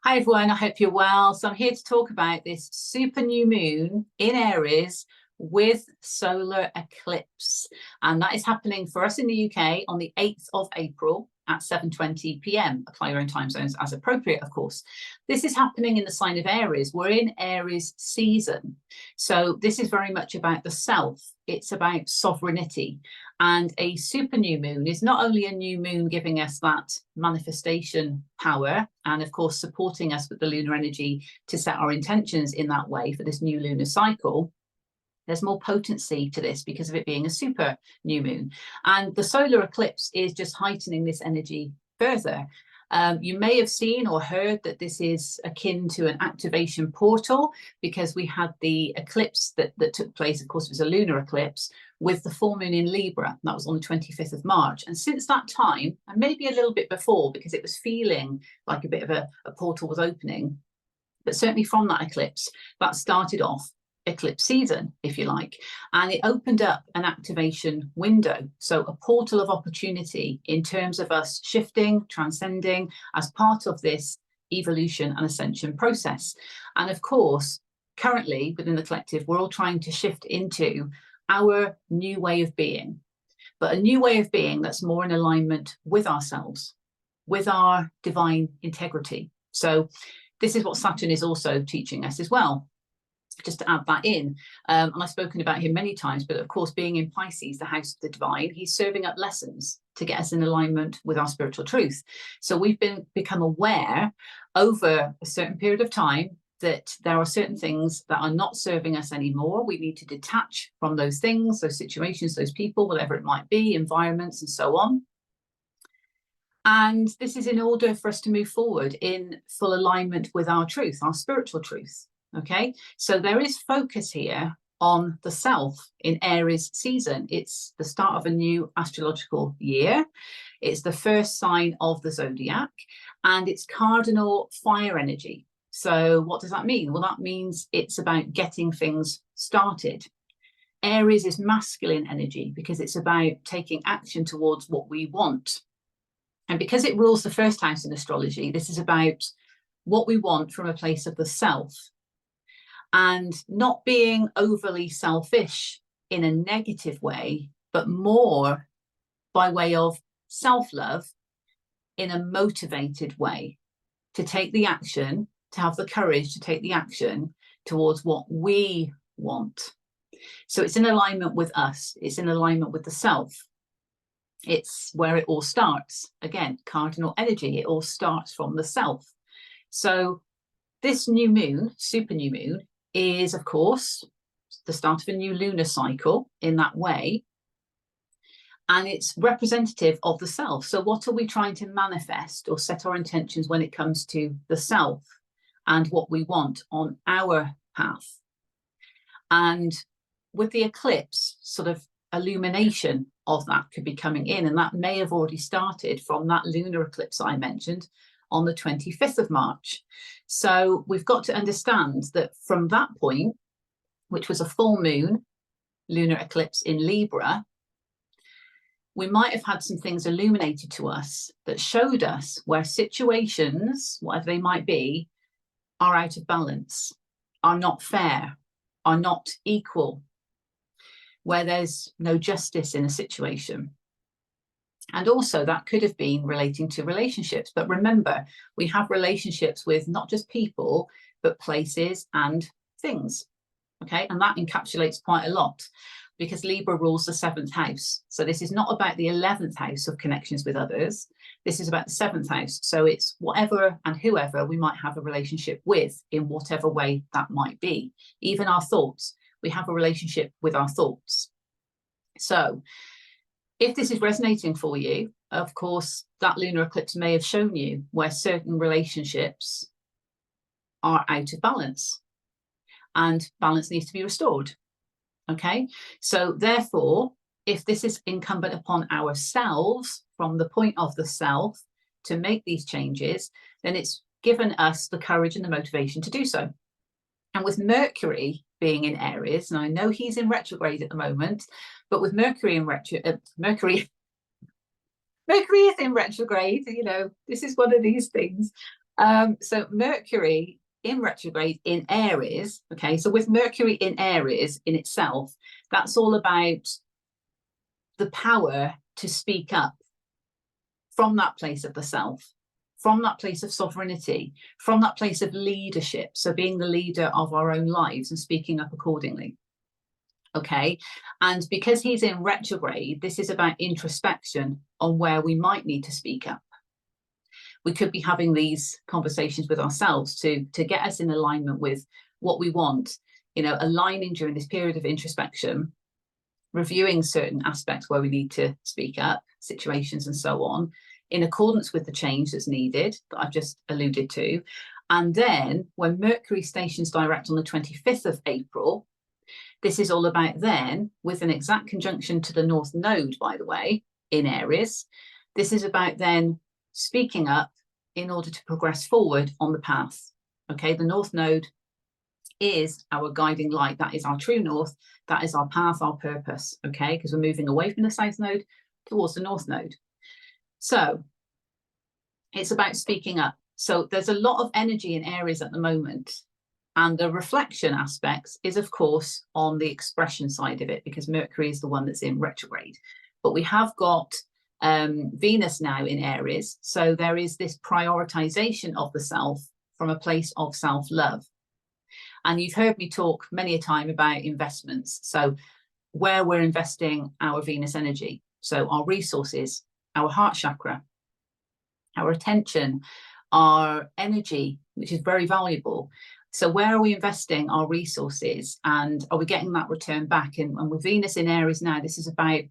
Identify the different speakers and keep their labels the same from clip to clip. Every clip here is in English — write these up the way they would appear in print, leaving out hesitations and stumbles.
Speaker 1: Hi everyone, I hope you're well. So I'm here to talk about this super new moon in Aries with solar eclipse. And that is happening for us in the UK on the 8th of April at 7:20 p.m. Apply your own time zones as appropriate, of course. This is happening in the sign of Aries. We're in Aries season. So this is very much about the self. It's about sovereignty. And a super new moon is not only a new moon giving us that manifestation power and, of course, supporting us with the lunar energy to set our intentions in that way for this new lunar cycle. There's more potency to this because of it being a super new moon. And the solar eclipse is just heightening this energy further. You may have seen or heard that this is akin to an activation portal because we had the eclipse that took place, of course, it was a lunar eclipse with the full moon in Libra. That was on the 25th of March. And since that time, and maybe a little bit before, because it was feeling like a bit of a portal was opening, but certainly from that eclipse, that started off eclipse season, if you like, and it opened up an activation window, so a portal of opportunity in terms of us shifting, transcending as part of this evolution and ascension process. And of course, currently within the collective, we're all trying to shift into our new way of being, but a new way of being that's more in alignment with ourselves, with our divine integrity. So this is what Saturn is also teaching us as well, just to add that in. And I've spoken about him many times, but of course, being in Pisces, the house of the divine, he's serving up lessons to get us in alignment with our spiritual truth. So we've become aware over a certain period of time that there are certain things that are not serving us anymore. We need to detach from those things, those situations, those people, whatever it might be, environments, and so on. And this is in order for us to move forward in full alignment with our truth, our spiritual truth. Okay, so there is focus here on the self in Aries season. It's the start of a new astrological year. It's the first sign of the zodiac, and it's cardinal fire energy. So what does that mean? Well, that means it's about getting things started. Aries is masculine energy because it's about taking action towards what we want. And because it rules the first house in astrology, this is about what we want from a place of the self. And not being overly selfish in a negative way, but more by way of self-love in a motivated way, to take the action, to have the courage to take the action towards what we want. So it's in alignment with us. It's in alignment with the self. It's where it all starts. Again, cardinal energy, it all starts from the self. So this new moon, super new moon, is, of course, the start of a new lunar cycle in that way. And it's representative of the self. So what are we trying to manifest or set our intentions when it comes to the self and what we want on our path? And with the eclipse, sort of illumination of that could be coming in, and that may have already started from that lunar eclipse I mentioned on the 25th of March. So we've got to understand that from that point, which was a full moon lunar eclipse in Libra, we might have had some things illuminated to us that showed us where situations, whatever they might be, are out of balance, are not fair, are not equal, where there's no justice in a situation. And also that could have been relating to relationships. But remember, we have relationships with not just people, but places and things. Okay, and that encapsulates quite a lot because Libra rules the 7th house. So this is not about the 11th house of connections with others. This is about the 7th house. So it's whatever and whoever we might have a relationship with in whatever way that might be. Even our thoughts, we have a relationship with our thoughts. So if this is resonating for you, of course, that lunar eclipse may have shown you where certain relationships are out of balance and balance needs to be restored. Okay, so therefore, if this is incumbent upon ourselves from the point of the self to make these changes, then it's given us the courage and the motivation to do so. And with Mercury being in Aries, and I know he's in retrograde at the moment, but with Mercury in Mercury is in retrograde, you know, this is one of these things. So Mercury in retrograde in Aries, okay, so with Mercury in Aries in itself, that's all about the power to speak up from that place of the self, from that place of sovereignty, from that place of leadership. So being the leader of our own lives and speaking up accordingly. Okay. And because he's in retrograde, this is about introspection on where we might need to speak up. We could be having these conversations with ourselves to get us in alignment with what we want, you know, aligning during this period of introspection, reviewing certain aspects where we need to speak up, situations and so on, in accordance with the change that's needed that I've just alluded to. And then when Mercury stations direct on the 25th of April, this is all about then, with an exact conjunction to the North Node, by the way, in Aries, this is about then speaking up in order to progress forward on the path. Okay, the North Node is our guiding light. That is our true north. That is our path, our purpose. Okay, because we're moving away from the South Node towards the North Node. So it's about speaking up. So there's a lot of energy in Aries at the moment. And the reflection aspects is, of course, on the expression side of it, because Mercury is the one that's in retrograde. But we have got Venus now in Aries. So there is this prioritization of the self from a place of self-love. And you've heard me talk many a time about investments. So where we're investing our Venus energy. So our resources, our heart chakra, our attention, our energy, which is very valuable. So where are we investing our resources, and are we getting that return back? And with Venus in Aries now, this is about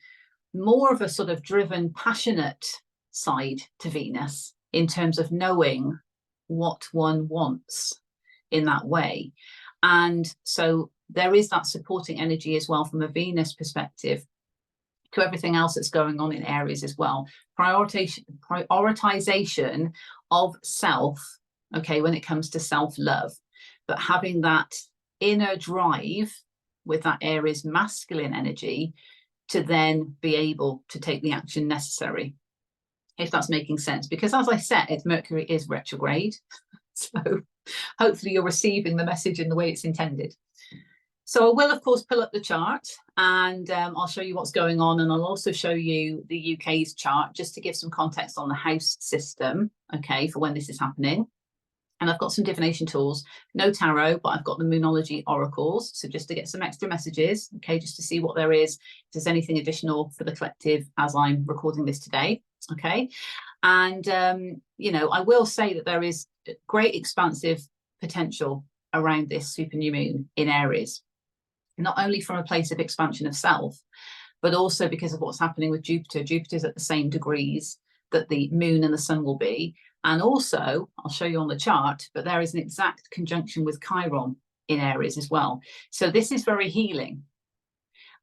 Speaker 1: more of a sort of driven, passionate side to Venus in terms of knowing what one wants in that way. And so there is that supporting energy as well from a Venus perspective to everything else that's going on in Aries as well. Prioritization of self, okay, when it comes to self-love, but having that inner drive with that Aries masculine energy to then be able to take the action necessary, if that's making sense. Because as I said, Mercury is retrograde. So hopefully you're receiving the message in the way it's intended. So I will, of course, pull up the chart, and I'll show you what's going on. And I'll also show you the UK's chart just to give some context on the house system, okay, for when this is happening. And I've got some divination tools, no tarot, but I've got the Moonology oracles. So just to get some extra messages, okay, just to see what there is, if there's anything additional for the collective as I'm recording this today, okay. And, you know, I will say that there is great expansive potential around this super new moon in Aries, not only from a place of expansion of self, but also because of what's happening with Jupiter. Jupiter's at the same degrees that the moon and the sun will be. And also, I'll show you on the chart, but there is an exact conjunction with Chiron in Aries as well. So this is very healing.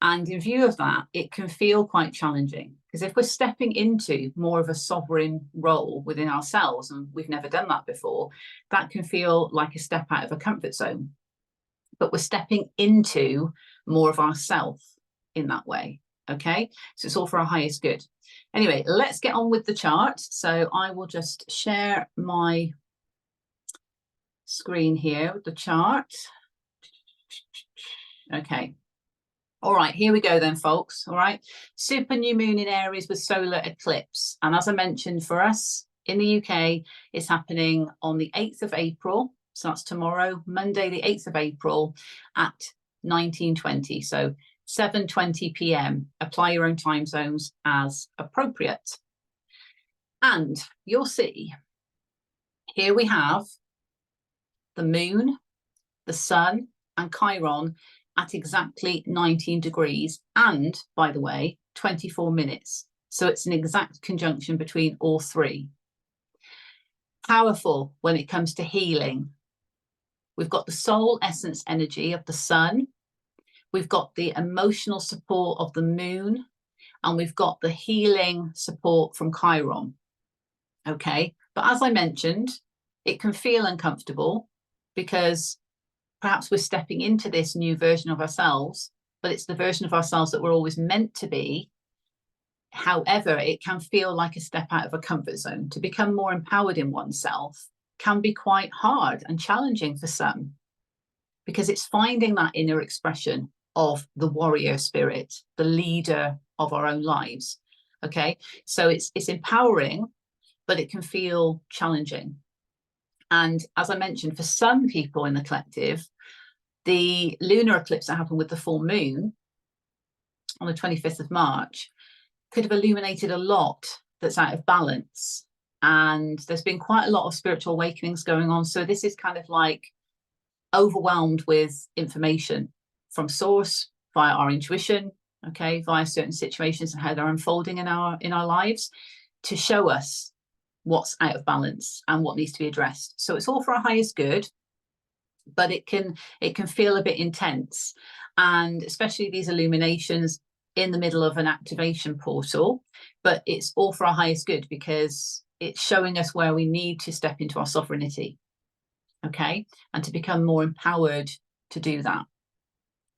Speaker 1: And in view of that, it can feel quite challenging, because if we're stepping into more of a sovereign role within ourselves, and we've never done that before, that can feel like a step out of a comfort zone. But we're stepping into more of ourself in that way. Okay, so it's all for our highest good. Anyway, let's get on with the chart. So I will just share my screen here with the chart. Okay. All right, here we go then, folks. All right. Super new moon in Aries with solar eclipse. And as I mentioned, for us in the UK, it's happening on the 8th of April. So that's tomorrow, Monday, the 8th of April at 19:20. So 7:20 p.m. Apply your own time zones as appropriate. And you'll see here we have the moon, the sun, and Chiron at exactly 19 degrees. And by the way, 24 minutes. So it's an exact conjunction between all three. Powerful when it comes to healing. We've got the soul essence energy of the sun. We've got the emotional support of the moon, and we've got the healing support from Chiron. Okay, but as I mentioned, it can feel uncomfortable because perhaps we're stepping into this new version of ourselves, but it's the version of ourselves that we're always meant to be. However, it can feel like a step out of a comfort zone to become more empowered in oneself. can be quite hard and challenging for some, because it's finding that inner expression of the warrior spirit, the leader of our own lives. Okay, so it's empowering, but it can feel challenging. And as I mentioned, for some people in the collective, the lunar eclipse that happened with the full moon on the 25th of March could have illuminated a lot that's out of balance. And there's been quite a lot of spiritual awakenings going on. So this is kind of like overwhelmed with information from source, via our intuition, okay, via certain situations and how they're unfolding in our lives, to show us what's out of balance and what needs to be addressed. So it's all for our highest good, but it can feel a bit intense. And especially these illuminations in the middle of an activation portal, but it's all for our highest good, because it's showing us where we need to step into our sovereignty, okay, and to become more empowered to do that.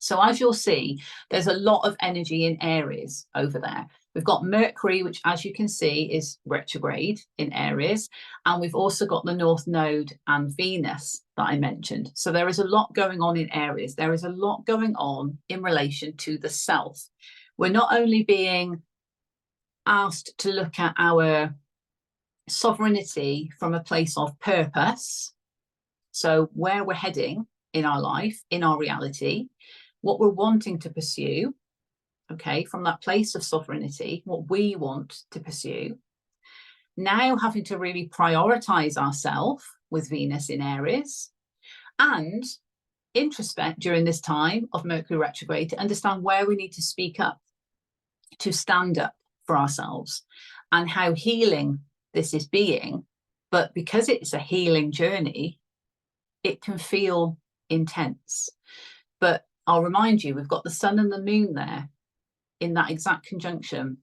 Speaker 1: So as you'll see, there's a lot of energy in Aries over there. We've got Mercury, which, as you can see, is retrograde in Aries. And we've also got the North Node and Venus that I mentioned. So there is a lot going on in Aries. There is a lot going on in relation to the self. We're not only being asked to look at our sovereignty from a place of purpose, so where we're heading in our life, in our reality, what we're wanting to pursue, okay, from that place of sovereignty, what we want to pursue. Now having to really prioritize ourselves with Venus in Aries, and introspect during this time of Mercury retrograde to understand where we need to speak up, to stand up for ourselves, and how healing this is being. But because it's a healing journey, it can feel intense. But I'll remind you, we've got the sun and the moon there in that exact conjunction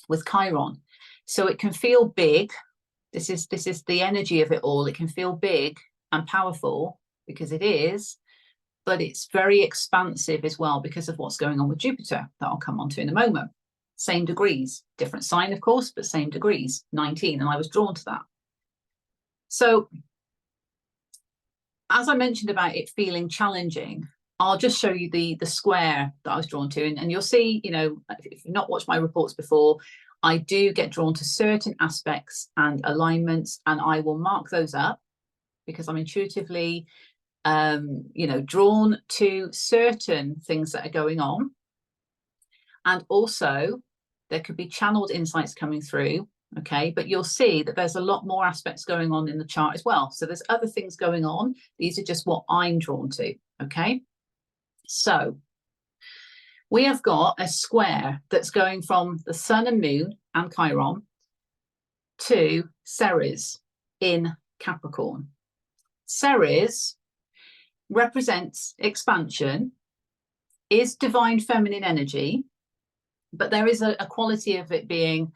Speaker 1: with Chiron. So it can feel big. This is the energy of it all. It can feel big and powerful, because it is, but it's very expansive as well because of what's going on with Jupiter that I'll come on to in a moment. Same degrees, different sign, of course, but same degrees, 19, and I was drawn to that. So as I mentioned about it feeling challenging, I'll just show you the square that I was drawn to, and you'll see, you know, if you've not watched my reports before, I do get drawn to certain aspects and alignments, and I will mark those up because I'm intuitively, you know, drawn to certain things that are going on. And also there could be channeled insights coming through, okay, but you'll see that there's a lot more aspects going on in the chart as well. So there's other things going on. These are just what I'm drawn to, okay? So we have got a square that's going from the sun and moon and Chiron to Ceres in Capricorn. Ceres represents expansion, is divine feminine energy, but there is a quality of it being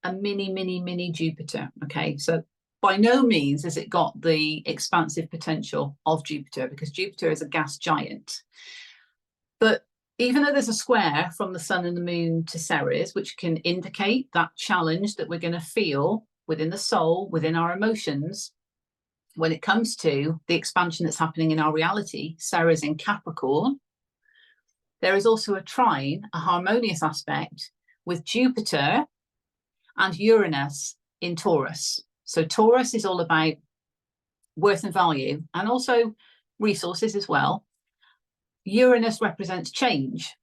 Speaker 1: a mini Jupiter, okay? So by no means has it got the expansive potential of Jupiter, because Jupiter is a gas giant. But even though there's a square from the sun and the moon to Ceres, which can indicate that challenge that we're going to feel within the soul, within our emotions, when it comes to the expansion that's happening in our reality, Ceres in Capricorn, there is also a trine, a harmonious aspect with Jupiter and Uranus in Taurus. So Taurus is all about worth and value, and also resources as well. Uranus represents change.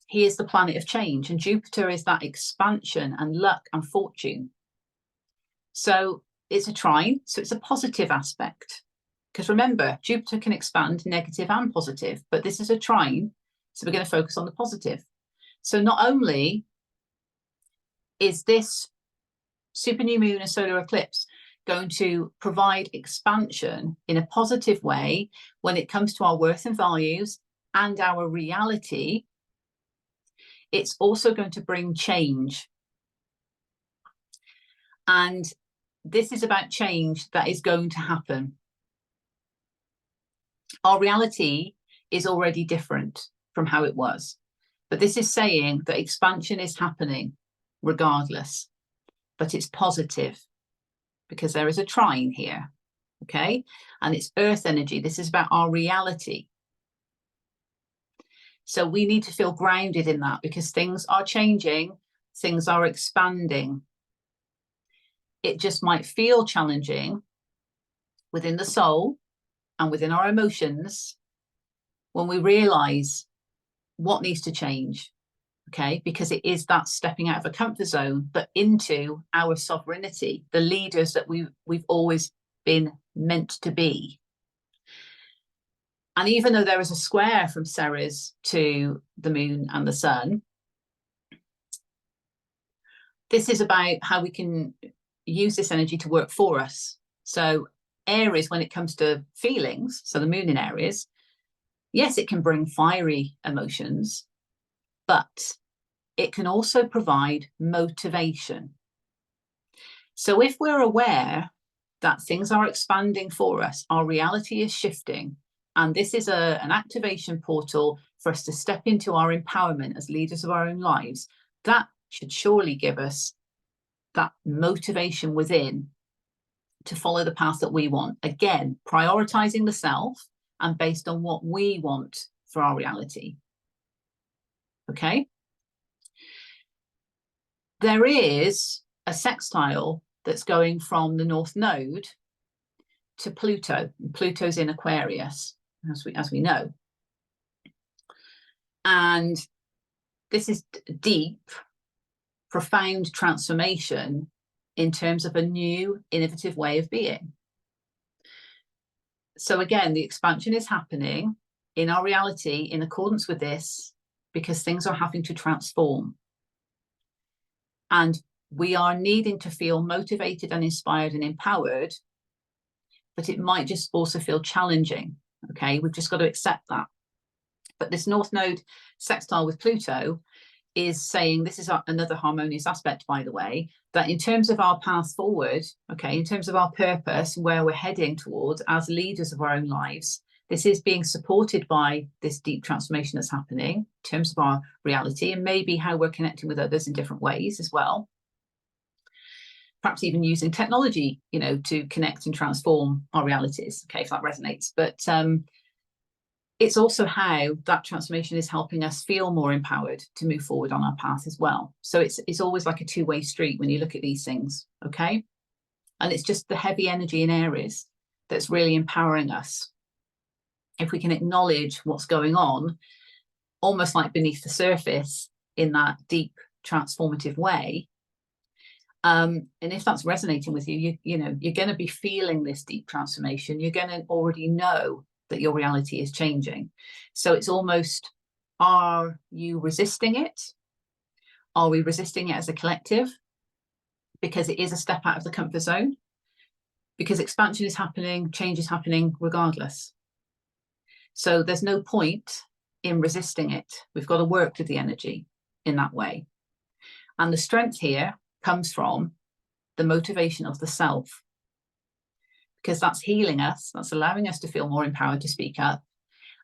Speaker 1: He is the planet of change, and Jupiter is that expansion and luck and fortune. So it's a trine, so it's a positive aspect. Because remember, Jupiter can expand negative and positive, but this is a trine, so we're going to focus on the positive. So not only is this super new moon and solar eclipse going to provide expansion in a positive way when it comes to our worth and values and our reality, it's also going to bring change. And this is about change that is going to happen. Our reality is already different from how it was, but this is saying that expansion is happening regardless, but it's positive, because there is a trine here, okay? And it's earth energy. This is about our reality. So we need to feel grounded in that because things are changing, things are expanding. It just might feel challenging within the soul and within our emotions when we realize what needs to change, okay? Because it is that stepping out of a comfort zone, but into our sovereignty, the leaders that we've always been meant to be. And even though there is a square from Ceres to the moon and the sun, this is about how we can use this energy to work for us. So Aries, when it comes to feelings, so the moon in Aries, yes, it can bring fiery emotions, but it can also provide motivation. So if we're aware that things are expanding for us, our reality is shifting, and this is an activation portal for us to step into our empowerment as leaders of our own lives, that should surely give us that motivation within to follow the path that we want. Again, prioritizing the self and based on what we want for our reality. Okay? There is a sextile that's going from the North Node to Pluto. Pluto's in Aquarius, as we know. And this is deep, profound transformation in terms of a new, innovative way of being. So again, the expansion is happening in our reality in accordance with this because things are having to transform. And we are needing to feel motivated and inspired and empowered, but it might just also feel challenging. Okay, we've just got to accept that. But this North Node sextile with Pluto is saying, this is another harmonious aspect, by the way, that in terms of our path forward, okay, in terms of our purpose, where we're heading towards as leaders of our own lives, this is being supported by this deep transformation that's happening in terms of our reality and maybe how we're connecting with others in different ways as well. Perhaps even using technology, you know, to connect and transform our realities, okay, if that resonates. But it's also how that transformation is helping us feel more empowered to move forward on our path as well. So it's always like a two-way street when you look at these things, okay? And it's just the heavy energy in Aries that's really empowering us. If we can acknowledge what's going on, almost like beneath the surface in that deep transformative way, and if that's resonating with you, you know, you're going to be feeling this deep transformation. You're going to already know that your reality is changing. So it's almost, are you resisting it? Are we resisting it as a collective? Because it is a step out of the comfort zone. Because expansion is happening, change is happening regardless. So there's no point in resisting it. We've got to work with the energy in that way. And the strength here comes from the motivation of the self, because that's healing us, that's allowing us to feel more empowered to speak up,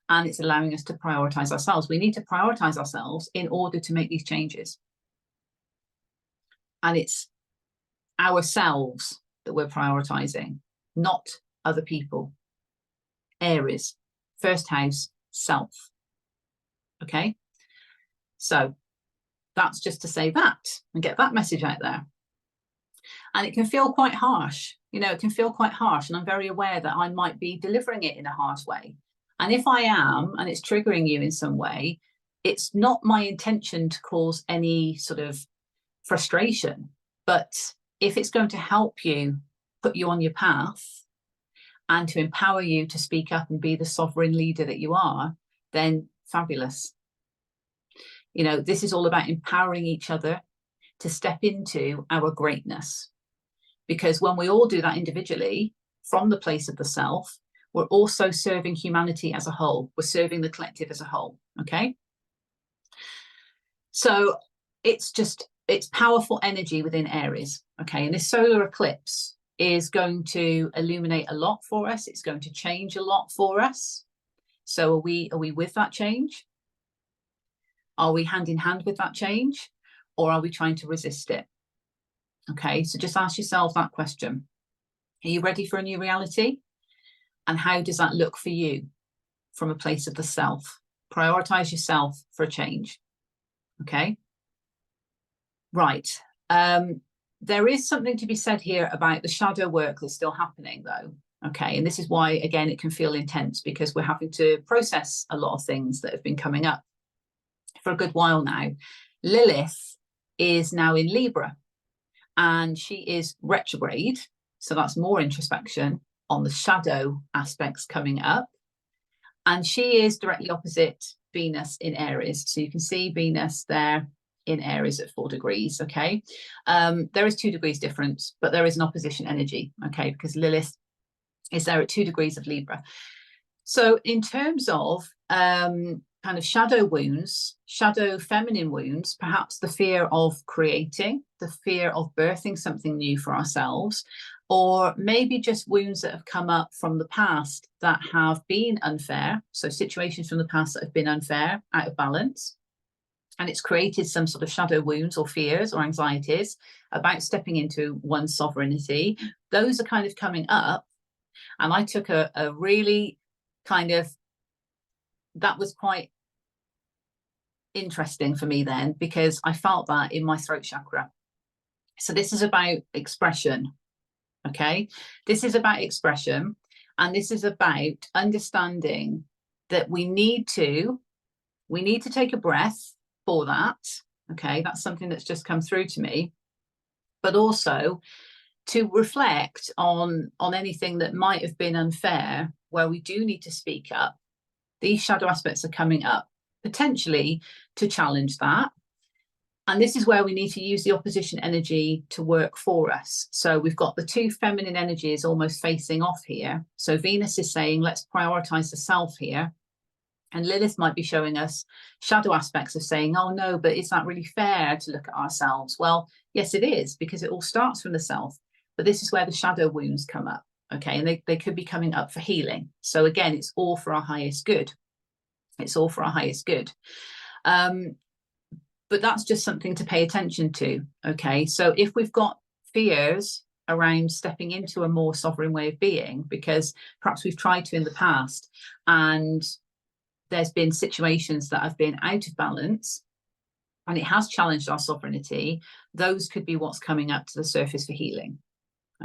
Speaker 1: and it's allowing us to prioritize ourselves. We need to prioritize ourselves in order to make these changes. And it's ourselves that we're prioritizing, not other people. Aries, first house, self. Okay, so that's just to say that and get that message out there. And it can feel quite harsh, you know, it can feel quite harsh, and I'm very aware that I might be delivering it in a harsh way. And if I am, and it's triggering you in some way, it's not my intention to cause any sort of frustration. But if it's going to help you, put you on your path, and to empower you to speak up and be the sovereign leader that you are, then fabulous. You know, this is all about empowering each other to step into our greatness. Because when we all do that individually, from the place of the self, we're also serving humanity as a whole. We're serving the collective as a whole, okay? So it's powerful energy within Aries, okay? And this solar eclipse is going to illuminate a lot for us. It's going to change a lot for us. So are we with that change? Are we hand in hand with that change? Or are we trying to resist it? Okay, so just ask yourself that question. Are you ready for a new reality? And how does that look for you from a place of the self? Prioritize yourself for a change. Okay. Right. There is something to be said here about the shadow work that's still happening, though. Okay. And this is why, again, it can feel intense, because we're having to process a lot of things that have been coming up for a good while now. Lilith is now in Libra, and she is retrograde. So that's more introspection on the shadow aspects coming up. And she is directly opposite Venus in Aries. So you can see Venus there in Aries at 4 degrees. Okay. There is 2 degrees difference, but there is an opposition energy. Okay. Because Lilith is there at 2 degrees of Libra. So in terms of kind of shadow wounds, shadow feminine wounds, perhaps the fear of creating, the fear of birthing something new for ourselves, or maybe just wounds that have come up from the past that have been unfair. So situations from the past that have been unfair, out of balance. And it's created some sort of shadow wounds or fears or anxieties about stepping into one's sovereignty. Those are kind of coming up. And I took a really kind of, that was quite interesting for me then, because I felt that in my throat chakra. So this is about expression. Okay, this is about expression, and this is about understanding that we need to take a breath for that. Okay, that's something that's just come through to me, but also to reflect on anything that might have been unfair, where we do need to speak up. These shadow aspects are coming up, potentially to challenge that. And this is where we need to use the opposition energy to work for us. So we've got the 2 feminine energies almost facing off here. So Venus is saying, let's prioritize the self here. And Lilith might be showing us shadow aspects of saying, oh no, but is that really fair to look at ourselves? Well, yes, it is, because it all starts from the self. But this is where the shadow wounds come up. Okay, and they could be coming up for healing. So again, it's all for our highest good. It's all for our highest good. But that's just something to pay attention to. Okay, so if we've got fears around stepping into a more sovereign way of being, because perhaps we've tried to in the past, and there's been situations that have been out of balance, and it has challenged our sovereignty, those could be what's coming up to the surface for healing.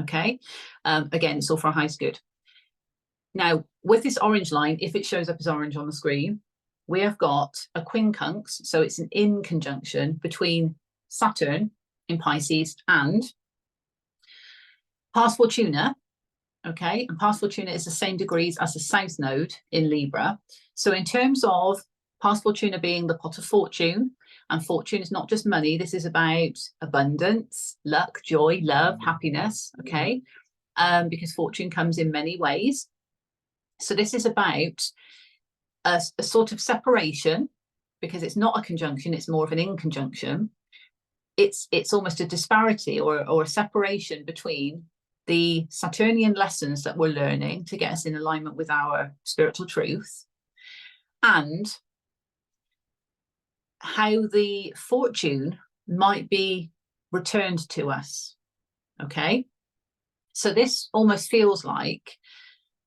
Speaker 1: Okay, again, it's all for our highest good. Now, with this orange line, if it shows up as orange on the screen, we have got a quincunx, so it's an in conjunction between Saturn in Pisces and Pars Fortuna. Okay, and Pars Fortuna is the same degrees as the South Node in Libra. So in terms of Pars Fortuna being the pot of fortune, and fortune is not just money, this is about abundance, luck, joy, love, happiness. Okay, because fortune comes in many ways. So this is about a sort of separation, because it's not a conjunction, it's more of an inconjunction. It's almost a disparity or a separation between the Saturnian lessons that we're learning to get us in alignment with our spiritual truth, and how the fortune might be returned to us. Okay, so this almost feels like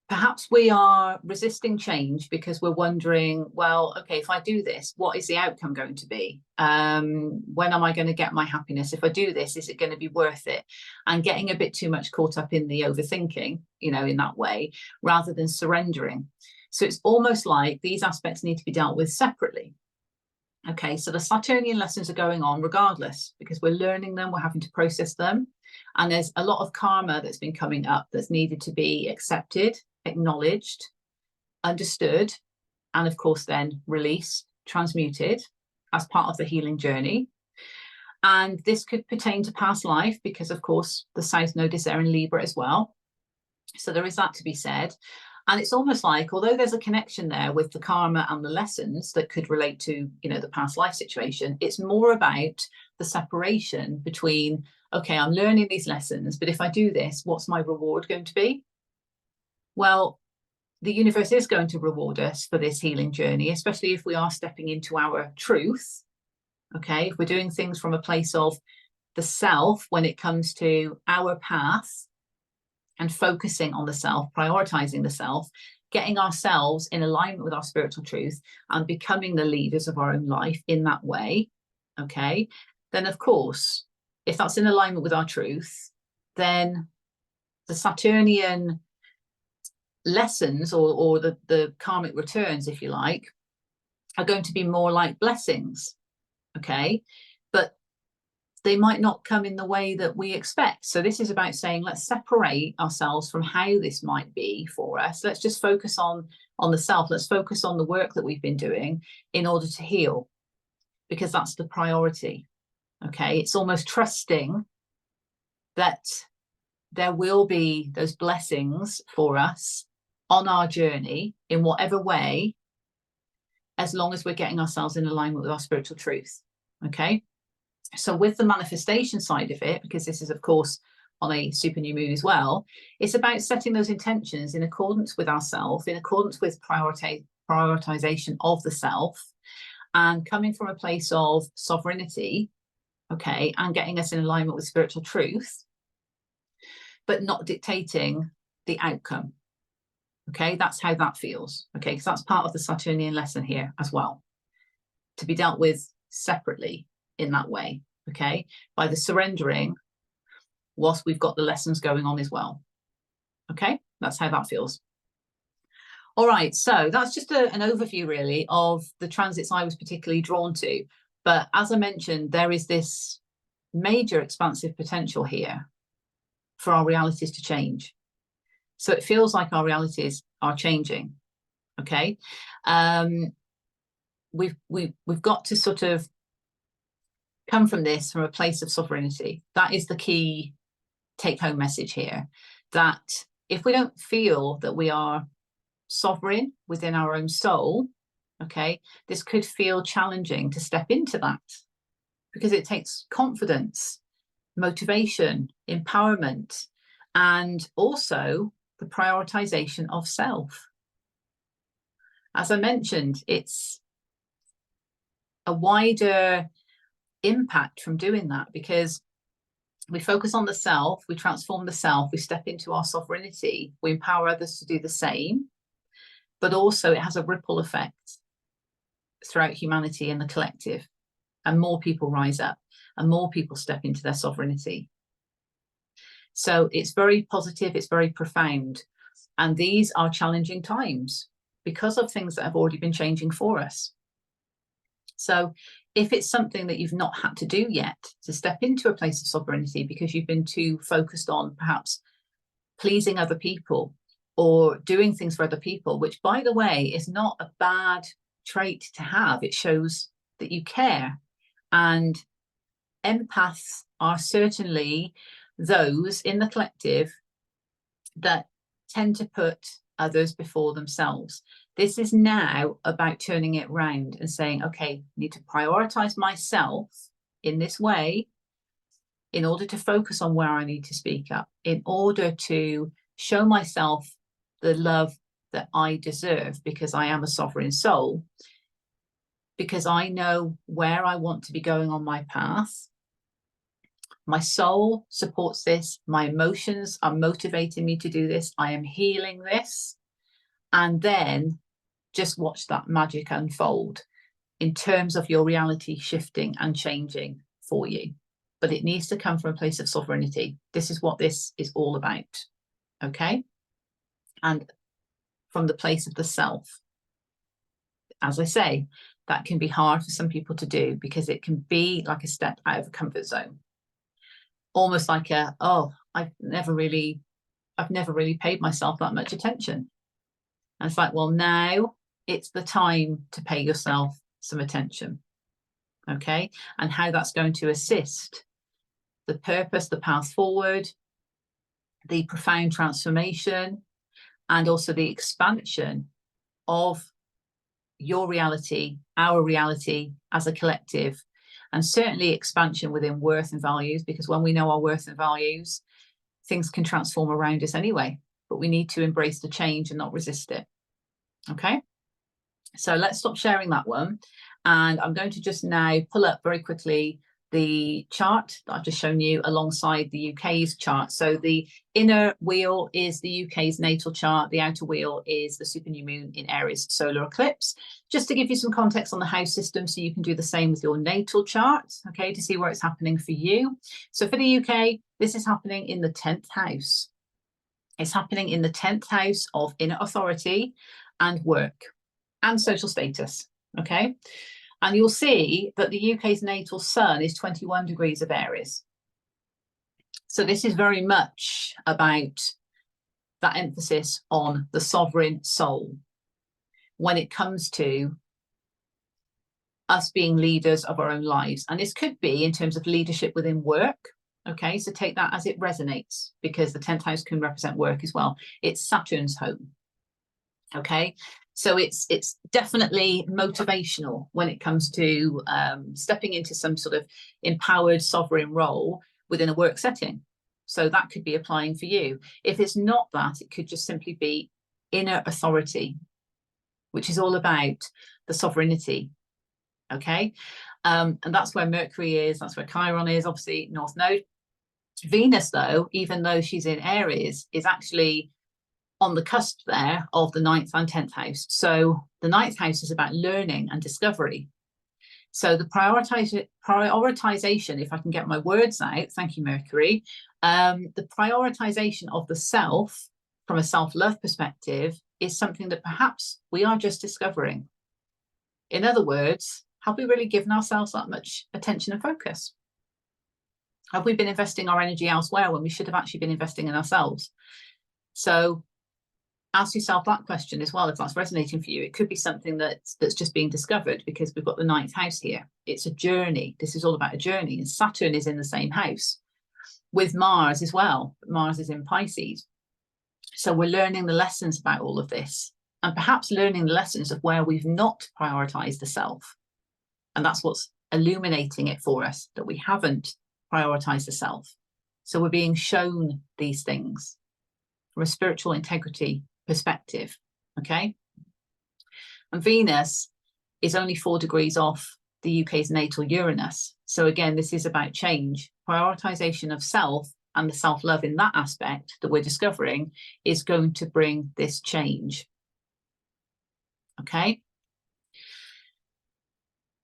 Speaker 1: perhaps we are resisting change because we're wondering, well, okay, if I do this, what is the outcome going to be? When am I going to get my happiness? If I do this, is it going to be worth it? And getting a bit too much caught up in the overthinking, you know, in that way, rather than surrendering. So it's almost like these aspects need to be dealt with separately. Okay, so the Saturnian lessons are going on regardless, because we're learning them, we're having to process them. And there's a lot of karma that's been coming up that's needed to be accepted, acknowledged, understood, and of course then released, transmuted as part of the healing journey. And this could pertain to past life, because of course the South Node is there in Libra as well. So there is that to be said. And it's almost like, although there's a connection there with the karma and the lessons that could relate to, you know, the past life situation, it's more about the separation between, okay, I'm learning these lessons, but if I do this, what's my reward going to be? Well, the universe is going to reward us for this healing journey, especially if we are stepping into our truth. Okay, if we're doing things from a place of the self when it comes to our path, and focusing on the self, prioritizing the self, getting ourselves in alignment with our spiritual truth and becoming the leaders of our own life in that way, okay, then of course, if that's in alignment with our truth, then the Saturnian lessons or the karmic returns, if you like, are going to be more like blessings, okay? But they might not come in the way that we expect. So this is about saying, let's separate ourselves from how this might be for us. Let's just focus on the self. Let's focus on the work that we've been doing in order to heal, because that's the priority, okay? It's almost trusting that there will be those blessings for us on our journey in whatever way, as long as we're getting ourselves in alignment with our spiritual truth, okay? So with the manifestation side of it, because this is, of course, on a super new moon as well, it's about setting those intentions in accordance with ourself, in accordance with prioritization of the self, and coming from a place of sovereignty, okay, and getting us in alignment with spiritual truth, but not dictating the outcome. Okay, that's how that feels. Okay, because that's part of the Saturnian lesson here as well, to be dealt with separately in that way, okay, by the surrendering whilst we've got the lessons going on as well. Okay, that's how that feels. All right, so that's just an overview really of the transits I was particularly drawn to. But as I mentioned, there is this major expansive potential here for our realities to change. So it feels like our realities are changing, okay? We've got to sort of come from this from a place of sovereignty. That is the key take-home message here, that if we don't feel that we are sovereign within our own soul, okay, this could feel challenging to step into that, because it takes confidence, motivation, empowerment, and also the prioritization of self. As I mentioned, it's a wider impact from doing that, because we focus on the self, we transform the self, we step into our sovereignty, we empower others to do the same, but also it has a ripple effect throughout humanity and the collective, and more people rise up and more people step into their sovereignty. So it's very positive, it's very profound. And these are challenging times because of things that have already been changing for us. So if it's something that you've not had to do yet, to step into a place of sovereignty because you've been too focused on perhaps pleasing other people or doing things for other people, which, by the way, is not a bad trait to have. It shows that you care. And empaths are certainly those in the collective that tend to put others before themselves. This is now about turning it round and saying, okay, I need to prioritize myself in this way in order to focus on where I need to speak up, in order to show myself the love that I deserve, because I am a sovereign soul, because I know where I want to be going on my path. My soul supports this. My emotions are motivating me to do this. I am healing this. And then just watch that magic unfold in terms of your reality shifting and changing for you. But it needs to come from a place of sovereignty. This is what this is all about. Okay? And from the place of the self. As I say, that can be hard for some people to do, because it can be like a step out of a comfort zone. Almost like I've never really paid myself that much attention. And it's like, well, now it's the time to pay yourself some attention. Okay? And how that's going to assist the purpose, the path forward, the profound transformation, and also the expansion of your reality, our reality as a collective, and certainly expansion within worth and values, because when we know our worth and values, things can transform around us anyway, but we need to embrace the change and not resist it. Okay, so let's stop sharing that one. And I'm going to just now pull up very quickly the chart that I've just shown you alongside the UK's chart. So the inner wheel is the UK's natal chart. The outer wheel is the super new moon in Aries solar eclipse. Just to give you some context on the house system, so you can do the same with your natal chart, okay, to see where it's happening for you. So for the UK, this is happening in the 10th house. It's happening in the 10th house of inner authority and work and social status, okay? And you'll see that the UK's natal sun is 21 degrees of Aries. So this is very much about that emphasis on the sovereign soul when it comes to us being leaders of our own lives. And this could be in terms of leadership within work. Okay, so take that as it resonates, because the 10th house can represent work as well. It's Saturn's home. Okay, so it's definitely motivational when it comes to stepping into some sort of empowered sovereign role within a work setting. So that could be applying for you. If it's not that, it could just simply be inner authority, which is all about the sovereignty. Okay, and that's where Mercury is, that's where Chiron is, obviously North Node. Venus, though, even though she's in Aries, is actually on the cusp there of the 9th and 10th house. So the 9th house is about learning and discovery. So the prioritization, if I can get my words out, thank you, Mercury, the prioritization of the self from a self-love perspective is something that perhaps we are just discovering. In other words, have we really given ourselves that much attention and focus? Have we been investing our energy elsewhere when we should have actually been investing in ourselves? So ask yourself that question as well, if that's resonating for you. It could be something that's just being discovered, because we've got the 9th house here. It's a journey. This is all about a journey. And Saturn is in the same house with Mars as well. Mars is in Pisces. So we're learning the lessons about all of this, and perhaps learning the lessons of where we've not prioritized the self. And that's what's illuminating it for us, that we haven't prioritized the self. So we're being shown these things from a spiritual integrity perspective, okay? And Venus is only 4 degrees off the UK's natal Uranus. So again, this is about change. Prioritization of self and the self-love in that aspect that we're discovering is going to bring this change, okay?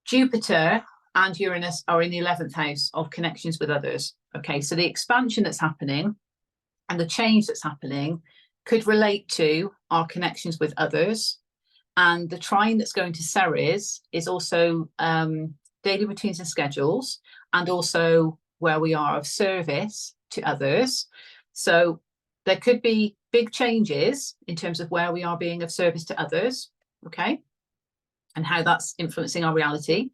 Speaker 1: Jupiter and Uranus are in the 11th house of connections with others. Okay, so the expansion that's happening and the change that's happening could relate to our connections with others. And the trine that's going to Ceres is also daily routines and schedules, and also where we are of service to others. So there could be big changes in terms of where we are being of service to others, okay, and how that's influencing our reality.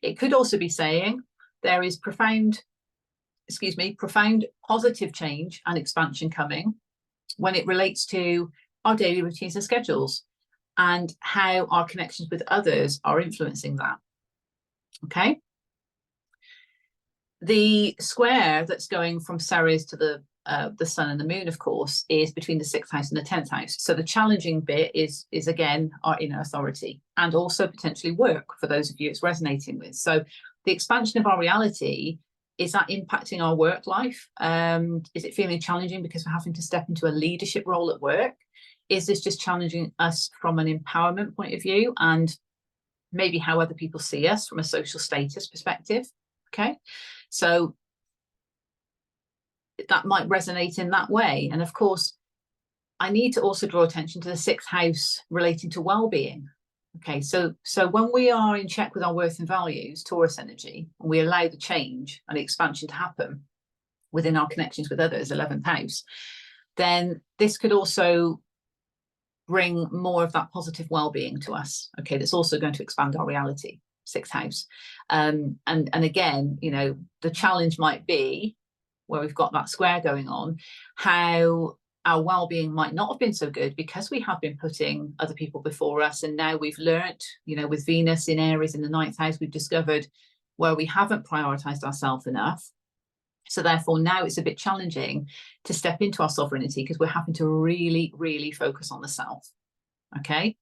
Speaker 1: It could also be saying there is profound positive change and expansion coming when it relates to our daily routines and schedules and how our connections with others are influencing that. Okay. The square that's going from Ceres to the sun and the moon, of course, is between the 6th house and the 10th house. So the challenging bit is again our inner authority, and also potentially work for those of you it's resonating with. So the expansion of our reality, is that impacting our work life? Is it feeling challenging because we're having to step into a leadership role at work? Is this just challenging us from an empowerment point of view, and maybe how other people see us from a social status perspective? Okay, so that might resonate in that way. And of course, I need to also draw attention to the 6th house relating to well-being. Okay, so when we are in check with our worth and values, Taurus energy, and we allow the change and the expansion to happen within our connections with others, 11th house, then this could also bring more of that positive well-being to us. Okay, that's also going to expand our reality, 6th house. And again, you know, the challenge might be, where we've got that square going on, how our well-being might not have been so good because we have been putting other people before us. And now we've learnt, you know, with Venus in Aries in the 9th house, we've discovered where we haven't prioritized ourselves enough. So therefore now it's a bit challenging to step into our sovereignty, because we're having to really, really focus on the self. okay?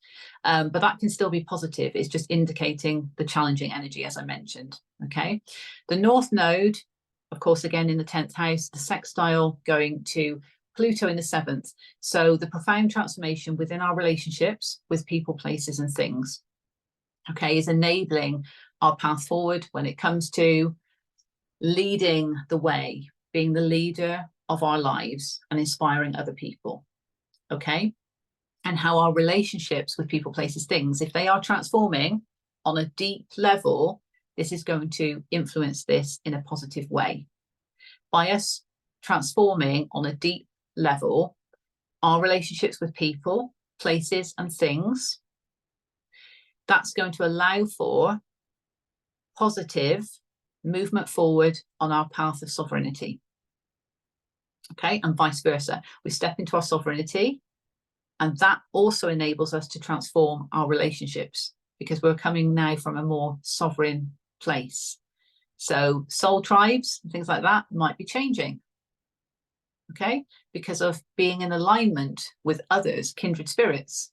Speaker 1: But that can still be positive. It's just indicating the challenging energy, as I mentioned, okay? The North Node, of course, again in the 10th house, the sextile going to Pluto in the 7th. So the profound transformation within our relationships with people, places, and things, okay, is enabling our path forward when it comes to leading the way, being the leader of our lives and inspiring other people, okay? And how our relationships with people, places, things, if they are transforming on a deep level, this is going to influence this in a positive way. By us transforming on a deep level, our relationships with people, places, and things, that's going to allow for positive movement forward on our path of sovereignty. Okay, and vice versa. We step into our sovereignty, and that also enables us to transform our relationships because we're coming now from a more sovereign place. So soul tribes and things like that might be changing, okay, because of being in alignment with others, kindred spirits.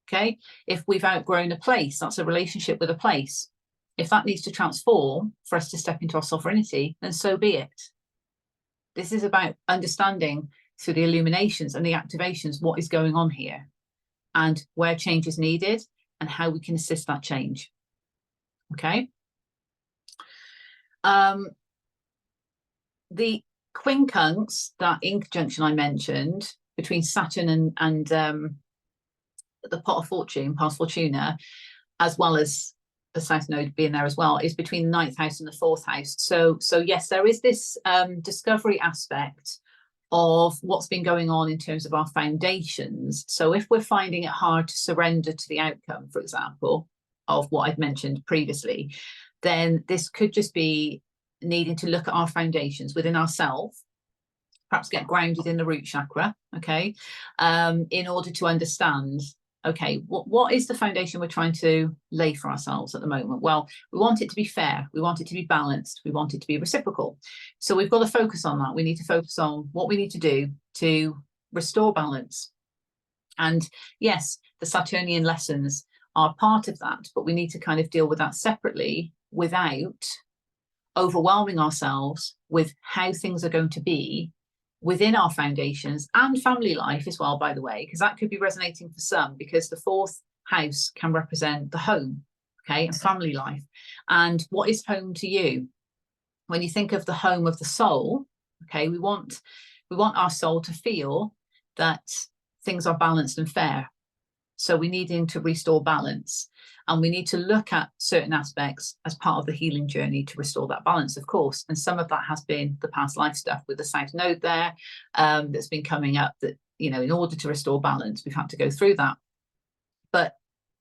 Speaker 1: Okay, if we've outgrown a place, that's a relationship with a place. If that needs to transform for us to step into our sovereignty, then so be it. This is about understanding through the illuminations and the activations what is going on here and where change is needed and how we can assist that change. Okay. The quincunx, that in conjunction I mentioned between Saturn and the pot of fortune, pars fortuna, as well as the South Node being there as well, is between the 9th house and the 4th house. So yes, there is this discovery aspect of what's been going on in terms of our foundations. So if we're finding it hard to surrender to the outcome, for example, of what I've mentioned previously, then this could just be needing to look at our foundations within ourselves, perhaps get grounded in the root chakra, okay, in order to understand, okay, what is the foundation we're trying to lay for ourselves at the moment? Well, we want it to be fair. We want it to be balanced. We want it to be reciprocal. So we've got to focus on that. We need to focus on what we need to do to restore balance. And yes, the Saturnian lessons are part of that, but we need to kind of deal with that separately without overwhelming ourselves with how things are going to be within our foundations and family life as well, by the way, because that could be resonating for some, because the 4th house can represent the home, okay, and family life. And what is home to you? When you think of the home of the soul, okay, we want our soul to feel that things are balanced and fair. So we're needing to restore balance, and we need to look at certain aspects as part of the healing journey to restore that balance, of course. And some of that has been the past life stuff with the South Node there, that's been coming up, that, you know, in order to restore balance, we've had to go through that. But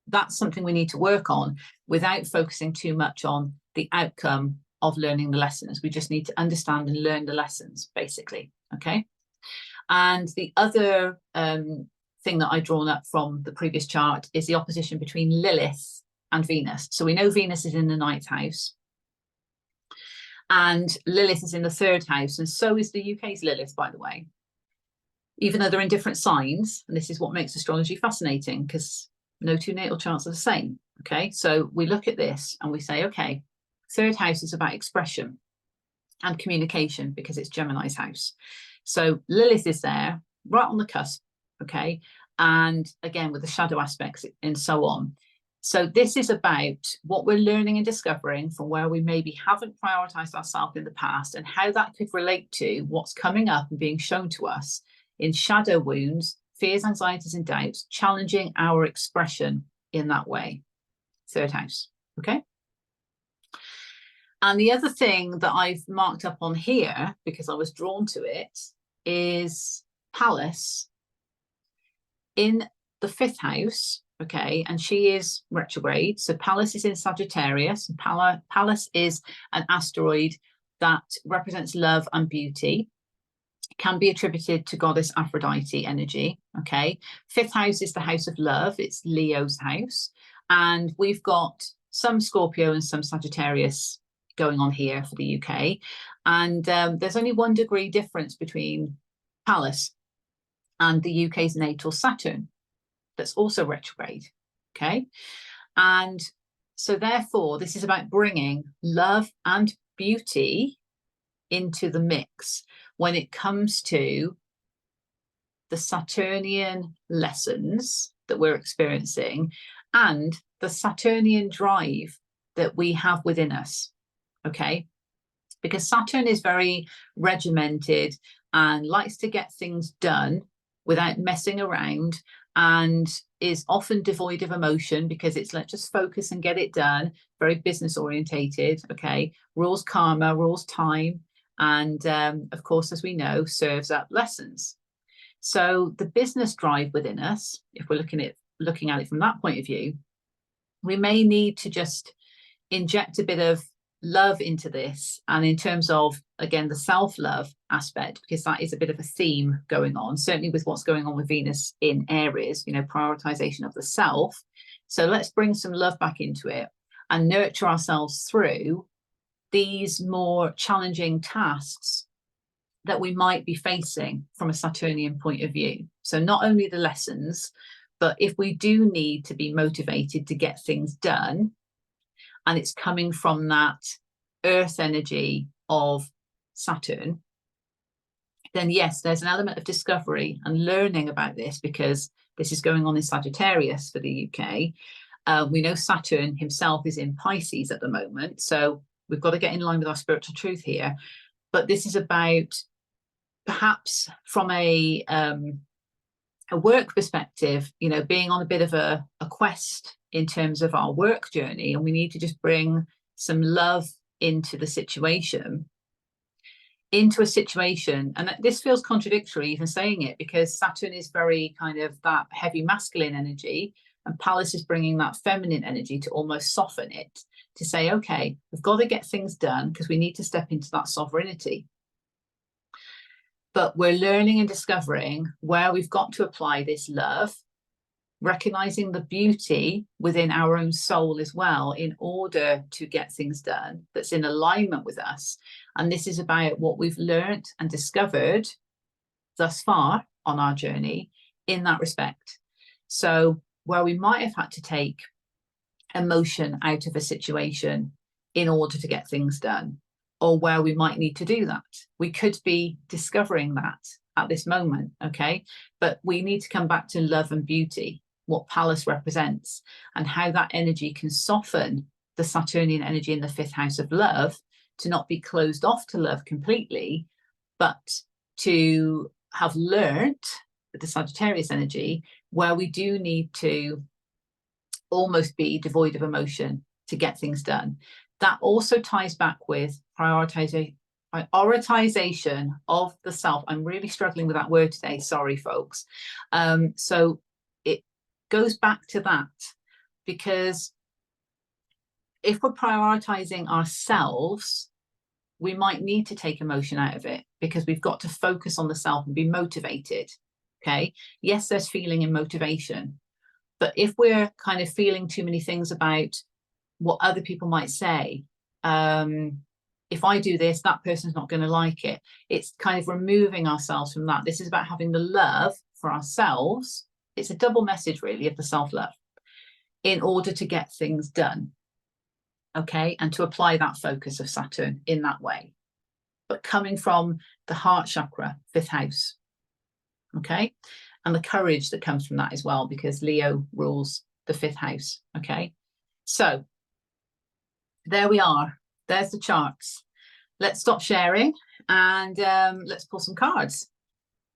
Speaker 1: that's something we need to work on without focusing too much on the outcome of learning the lessons. We just need to understand and learn the lessons, basically, okay? And the other thing that I've drawn up from the previous chart is the opposition between Lilith and Venus. So we know Venus is in the 9th house and Lilith is in the 3rd house, and so is the UK's Lilith, by the way, even though they're in different signs. And this is what makes astrology fascinating, because no two natal charts are the same. Okay, so we look at this and we say, okay, 3rd house is about expression and communication because it's Gemini's house. So Lilith is there right on the cusp, okay, and again with the shadow aspects and so on. So this is about what we're learning and discovering from where we maybe haven't prioritized ourselves in the past, and how that could relate to what's coming up and being shown to us in shadow wounds, fears, anxieties, and doubts, challenging our expression in that way. 3rd house, okay. And the other thing that I've marked up on here, because I was drawn to it, is Pallas in the 5th house, okay, and she is retrograde. So Pallas is in Sagittarius. And Pallas is an asteroid that represents love and beauty. It can be attributed to goddess Aphrodite energy, okay. 5th house is the house of love. It's Leo's house. And we've got some Scorpio and some Sagittarius going on here for the UK. And there's only 1 degree difference between Pallas and the UK's natal Saturn. that's also retrograde. Okay. And so therefore, this is about bringing love and beauty into the mix when it comes to the Saturnian lessons that we're experiencing and the Saturnian drive that we have within us. Okay. Because Saturn is very regimented and likes to get things done without messing around, and is often devoid of emotion because it's like, just focus and get it done. Very business orientated. Okay. Rules karma, rules time. And of course, as we know, serves up lessons. So the business drive within us, if we're looking at it from that point of view, we may need to just inject a bit of love into this, and in terms of, again, the self-love aspect, because that is a bit of a theme going on, certainly with what's going on with Venus in Aries, you know, prioritization of the self. So let's bring some love back into it and nurture ourselves through these more challenging tasks that we might be facing from a Saturnian point of view. So not only the lessons, but if we do need to be motivated to get things done, and it's coming from that earth energy of Saturn, then yes, there's an element of discovery and learning about this, because this is going on in Sagittarius for the UK. We know Saturn himself is in Pisces at the moment, so we've got to get in line with our spiritual truth here. But this is about, perhaps from a work perspective, you know, being on a bit of a quest in terms of our work journey, and we need to just bring some love into the situation, and this feels contradictory even saying it, because Saturn is very kind of that heavy masculine energy, and Pallas is bringing that feminine energy to almost soften it, to say, okay, we've got to get things done because we need to step into that sovereignty. But we're learning and discovering where we've got to apply this love, recognizing the beauty within our own soul as well, in order to get things done that's in alignment with us. And this is about what we've learned and discovered thus far on our journey in that respect. So where we might have had to take emotion out of a situation in order to get things done, or where we might need to do that, we could be discovering that at this moment. Okay. But we need to come back to love and beauty, what Pallas represents, and how that energy can soften the Saturnian energy in the 5th house of love, to not be closed off to love completely, but to have learnt the Sagittarius energy, where we do need to almost be devoid of emotion to get things done. That also ties back with prioritization of the self. I'm really struggling with that word today. Sorry, folks. So it goes back to that, because if we're prioritizing ourselves, we might need to take emotion out of it, because we've got to focus on the self and be motivated. Okay. Yes, there's feeling and motivation. But if we're kind of feeling too many things about what other people might say, if I do this, that person's not going to like it. It's kind of removing ourselves from that. This is about having the love for ourselves. It's a double message, really, of the self-love, in order to get things done. Okay, and to apply that focus of Saturn in that way, but coming from the heart chakra, 5th house. Okay, and the courage that comes from that as well, because Leo rules the 5th house. Okay, so there we are. There's the charts. Let's stop sharing and let's pull some cards.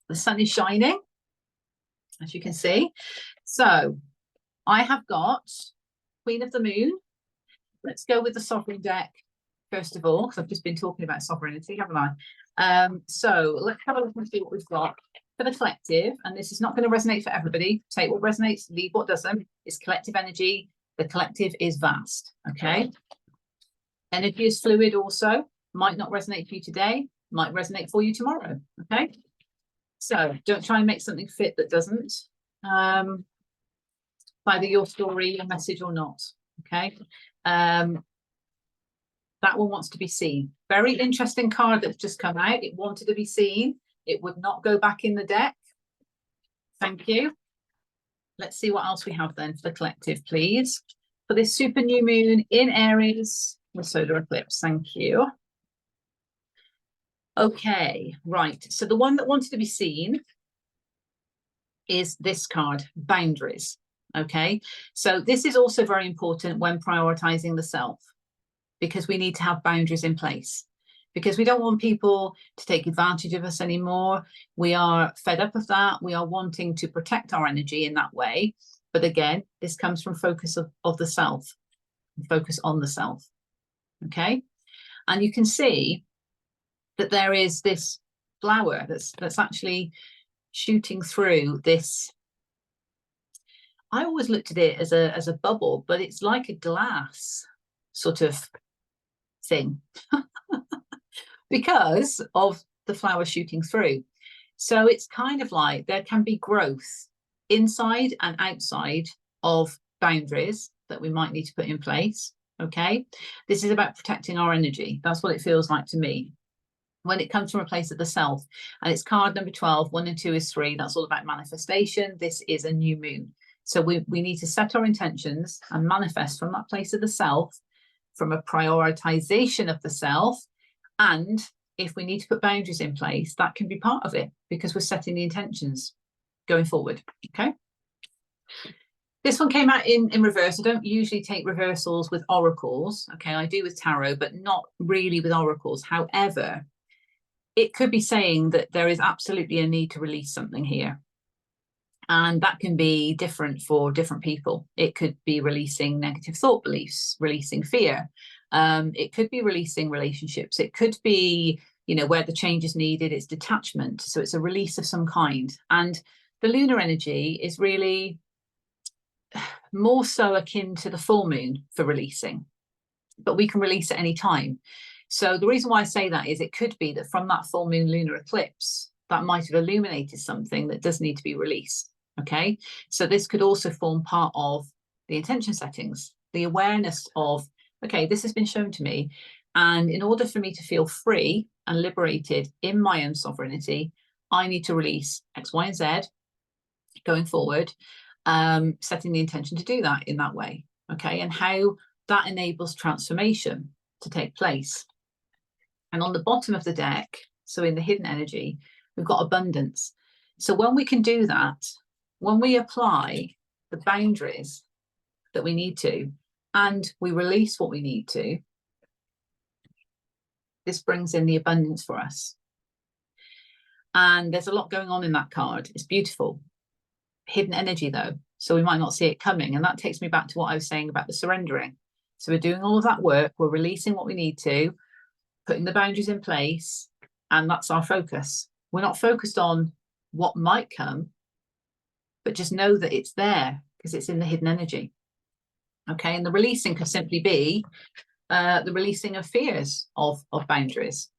Speaker 1: The sun is shining, as you can see. So I have got Queen of the Moon. Let's go with the sovereign deck first of all, because I've just been talking about sovereignty, haven't I? So let's have a look and see what we've got for the collective. And this is not going to resonate for everybody. Take what resonates, leave what doesn't. It's collective energy. The collective is vast. Okay. Energy is fluid also. Might not resonate for you today, might resonate for you tomorrow. Okay. So don't try and make something fit that doesn't. Either your story, your message, or not. Okay. That one wants to be seen. Very interesting card that's just come out. It wanted to be seen. It would not go back in the deck. Thank you. let's see what else we have then for the collective, please. For this super new moon in Aries, the solar eclipse. Thank you. Okay, right. So the one that wanted to be seen is this card, boundaries. Okay, so this is also very important when prioritizing the self, because we need to have boundaries in place, because we don't want people to take advantage of us anymore. We are fed up of that. We are wanting to protect our energy in that way. But again, this comes from focus of the self, focus on the self. Okay, and you can see that there is this flower that's actually shooting through this. I always looked at it as a bubble, but it's like a glass sort of thing because of the flower shooting through. So it's kind of like there can be growth inside and outside of boundaries that we might need to put in place. Okay, this is about protecting our energy. That's what it feels like to me when it comes from a place of the self. And it's card number 12. 1 and 2 is 3. That's all about manifestation. This is a new moon. So we need to set our intentions and manifest from that place of the self, from a prioritization of the self. And if we need to put boundaries in place, that can be part of it, because we're setting the intentions going forward. Okay. This one came out in reverse. I don't usually take reversals with oracles. Okay, I do with tarot, but not really with oracles. However, it could be saying that there is absolutely a need to release something here. And that can be different for different people. It could be releasing negative thought beliefs, releasing fear. It could be releasing relationships. It could be, you know, where the change is needed, it's detachment. So it's a release of some kind. And the lunar energy is really more so akin to the full moon for releasing, but we can release at any time. So the reason why I say that is it could be that from that full moon lunar eclipse, that might have illuminated something that does need to be released. Okay, so this could also form part of the intention settings, the awareness of, okay, this has been shown to me, and in order for me to feel free and liberated in my own sovereignty, I need to release X, Y, and Z going forward, setting the intention to do that in that way. Okay, and how that enables transformation to take place. And on the bottom of the deck, so in the hidden energy, we've got abundance. So when we can do that, when we apply the boundaries that we need to, and we release what we need to, this brings in the abundance for us. And there's a lot going on in that card. It's beautiful. Hidden energy though, so we might not see it coming. And that takes me back to what I was saying about the surrendering. So we're doing all of that work, we're releasing what we need to, putting the boundaries in place, and that's our focus. We're not focused on what might come, but just know that it's there because it's in the hidden energy. Okay, and the releasing could simply be the releasing of fears of boundaries.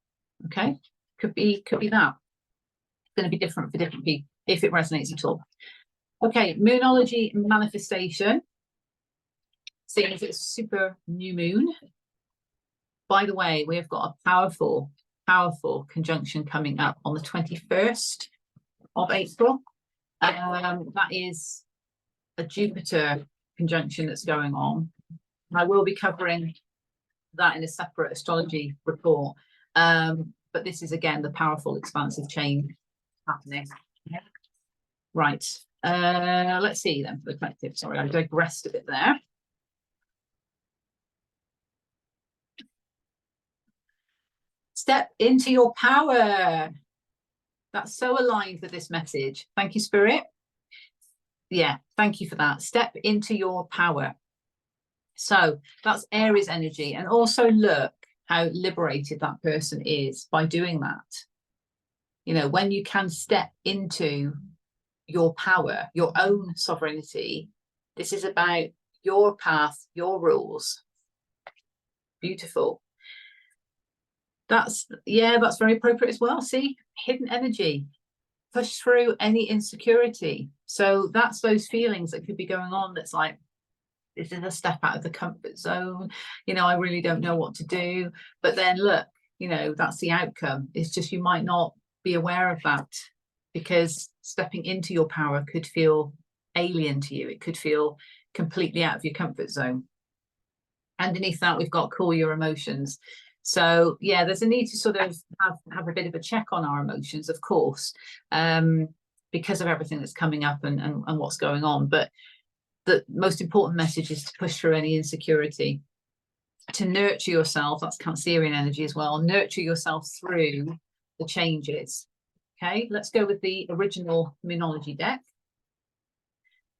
Speaker 1: Okay, could be that. It's going to be different for different people if it resonates at all. Okay, moonology manifestation. Seeing as it's super new moon. By the way, we have got a powerful, powerful conjunction coming up on the 21st of April. That is a Jupiter conjunction that's going on. I will be covering that in a separate astrology report. But this is, again, the powerful expansive chain happening. Right. Let's see then for the collective. Sorry, I digressed a bit there. Step into your power. That's so aligned with this message. Thank you, Spirit. Yeah, thank you for that. Step into your power. So that's Aries energy. And also look how liberated that person is by doing that. You know, when you can step into your power, your own sovereignty, this is about your path, your rules. Beautiful. That's very appropriate as well. See, hidden energy, push through any insecurity. So that's those feelings that could be going on. That's like, this is a step out of the comfort zone. You know, I really don't know what to do. But then look, you know, that's the outcome. It's just you might not be aware of that, because stepping into your power could feel alien to you. It could feel completely out of your comfort zone. Underneath that, we've got cool your emotions. So yeah, there's a need to sort of have a bit of a check on our emotions, of course, because of everything that's coming up and what's going on. But the most important message is to push through any insecurity, to nurture yourself. That's Cancerian energy as well. Nurture yourself through the changes. Okay, let's go with the original Moonology deck.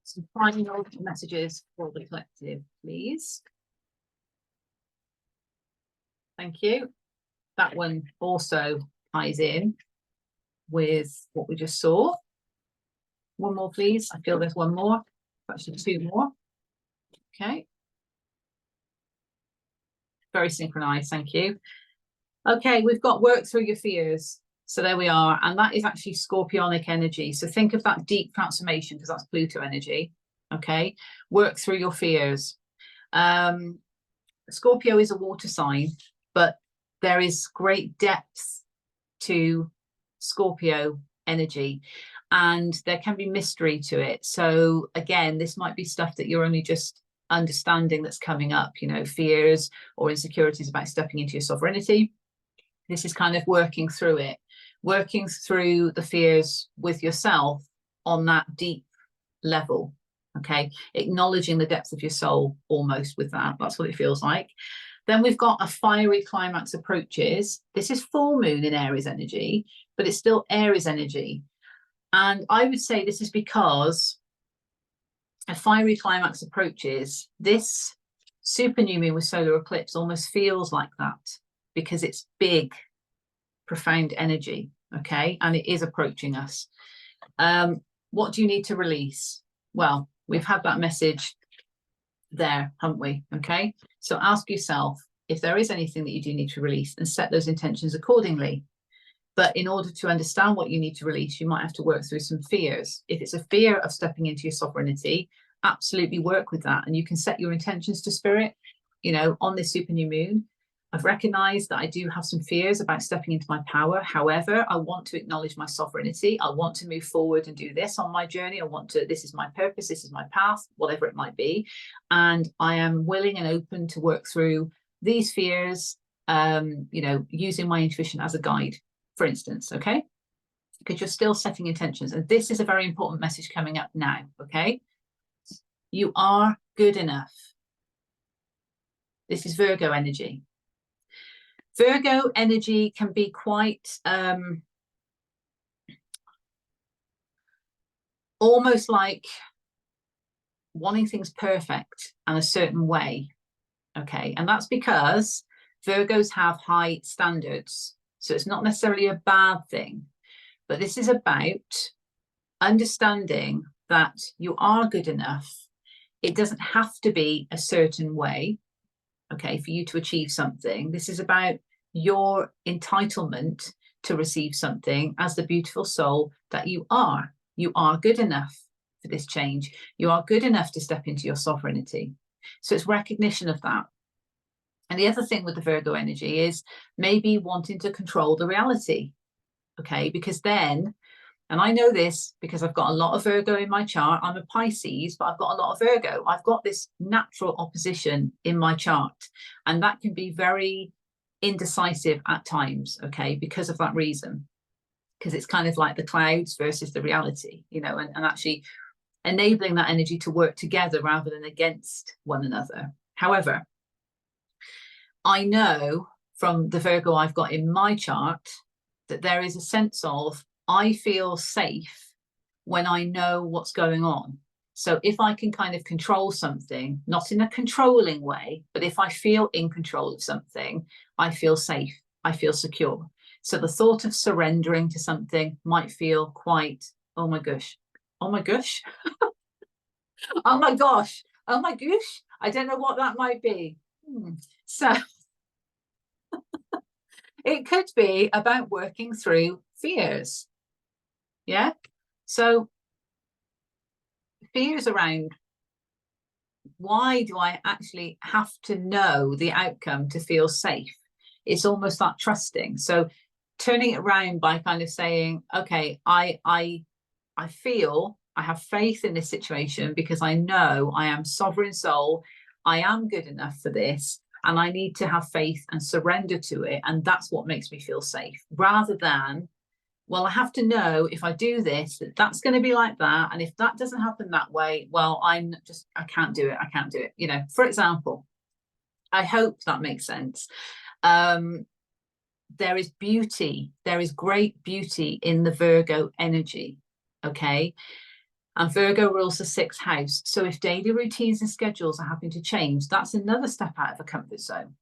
Speaker 1: Some final messages for the collective, please. Thank you. That one also ties in with what we just saw. One more, please. I feel there's one more. Actually, two more. Okay. Very synchronized. Thank you. Okay, we've got work through your fears. So there we are. And that is actually Scorpionic energy. So think of that deep transformation, because that's Pluto energy. Okay. Work through your fears. Scorpio is a water sign, but there is great depth to Scorpio energy, and there can be mystery to it. So again, this might be stuff that you're only just understanding that's coming up, you know, fears or insecurities about stepping into your sovereignty. This is kind of working through it, working through the fears with yourself on that deep level. Okay, acknowledging the depth of your soul almost with that. That's what it feels like. Then we've got a fiery climax approaches. This is full moon in Aries energy, but it's still Aries energy. And I would say this is because a fiery climax approaches, this super new moon with solar eclipse almost feels like that, because it's big, profound energy. Okay, and it is approaching us. What do you need to release? Well, we've had that message there, haven't we? Okay, so ask yourself if there is anything that you do need to release and set those intentions accordingly. But in order to understand what you need to release, you might have to work through some fears. If it's a fear of stepping into your sovereignty, absolutely work with that. And you can set your intentions to spirit, you know, on this super new moon. I've recognized that I do have some fears about stepping into my power. However, I want to acknowledge my sovereignty. I want to move forward and do this on my journey. I want to, this is my purpose, this is my path, whatever it might be. And I am willing and open to work through these fears, you know, using my intuition as a guide, for instance, okay? Because you're still setting intentions. And this is a very important message coming up now, okay? You are good enough. This is Virgo energy. Virgo energy can be quite almost like wanting things perfect and a certain way. Okay, and that's because Virgos have high standards. So it's not necessarily a bad thing, but this is about understanding that you are good enough. It doesn't have to be a certain way, okay, for you to achieve something. This is about your entitlement to receive something as the beautiful soul that you are. You are good enough for this change. You are good enough to step into your sovereignty. So it's recognition of that. And the other thing with the Virgo energy is maybe wanting to control the reality, okay? Because then, and I know this because I've got a lot of Virgo in my chart. I'm a Pisces, but I've got a lot of Virgo. I've got this natural opposition in my chart, and that can be very indecisive at times, okay, because of that reason, because it's kind of like the clouds versus the reality, you know, and actually enabling that energy to work together rather than against one another. However, I know from the Virgo I've got in my chart that there is a sense of, I feel safe when I know what's going on. So if I can kind of control something, not in a controlling way, but if I feel in control of something, I feel safe, I feel secure. So the thought of surrendering to something might feel quite, oh my gosh, oh my gosh, oh my gosh, oh my gosh, I don't know what that might be. So it could be about working through fears. Yeah. So fears around, why do I actually have to know the outcome to feel safe? It's almost that trusting. So turning it around by kind of saying, okay, I feel I have faith in this situation because I know I am sovereign soul. I am good enough for this, and I need to have faith and surrender to it. And that's what makes me feel safe, rather than, well, I have to know if I do this, that that's going to be like that. And if that doesn't happen that way, well, I can't do it. I can't do it. You know, for example, I hope that makes sense. There is beauty. There is great beauty in the Virgo energy. Okay. And Virgo rules the 6th house. So if daily routines and schedules are having to change, that's another step out of a comfort zone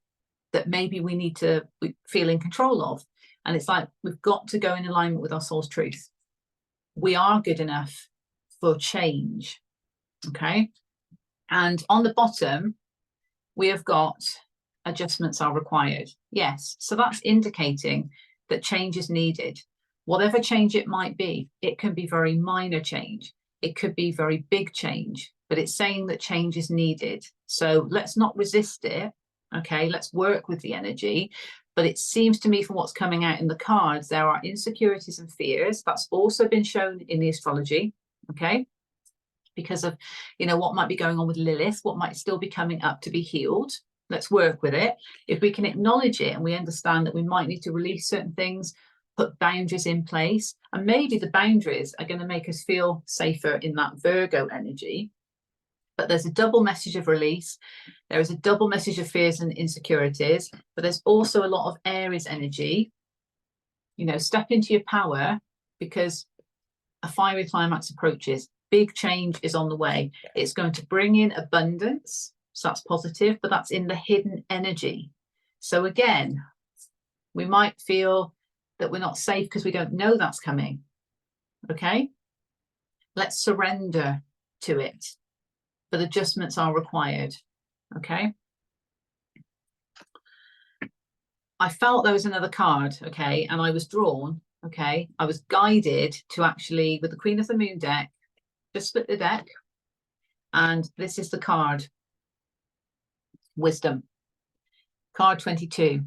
Speaker 1: that maybe we need to feel in control of. And it's like, we've got to go in alignment with our soul's truth. We are good enough for change. Okay. And on the bottom, we have got adjustments are required. Yes. So that's indicating that change is needed. Whatever change it might be, it can be very minor change. It could be very big change, but it's saying that change is needed. So let's not resist it. Okay, let's work with the energy. But it seems to me from what's coming out in the cards, there are insecurities and fears. That's also been shown in the astrology. Okay, because of, you know, what might be going on with Lilith, what might still be coming up to be healed. Let's work with it. If we can acknowledge it and we understand that we might need to release certain things, put boundaries in place, and maybe the boundaries are going to make us feel safer in that Virgo energy. But there's a double message of release. There is a double message of fears and insecurities, but there's also a lot of Aries energy. You know, step into your power, because a fiery climax approaches. Big change is on the way. It's going to bring in abundance. So that's positive, but that's in the hidden energy. So again, we might feel that we're not safe because we don't know that's coming. Okay, let's surrender to it, but adjustments are required. Okay, I felt there was another card. Okay, and I was drawn. Okay, I was guided to actually, with the Queen of the Moon deck, just split the deck, and this is the card, Wisdom, card 22.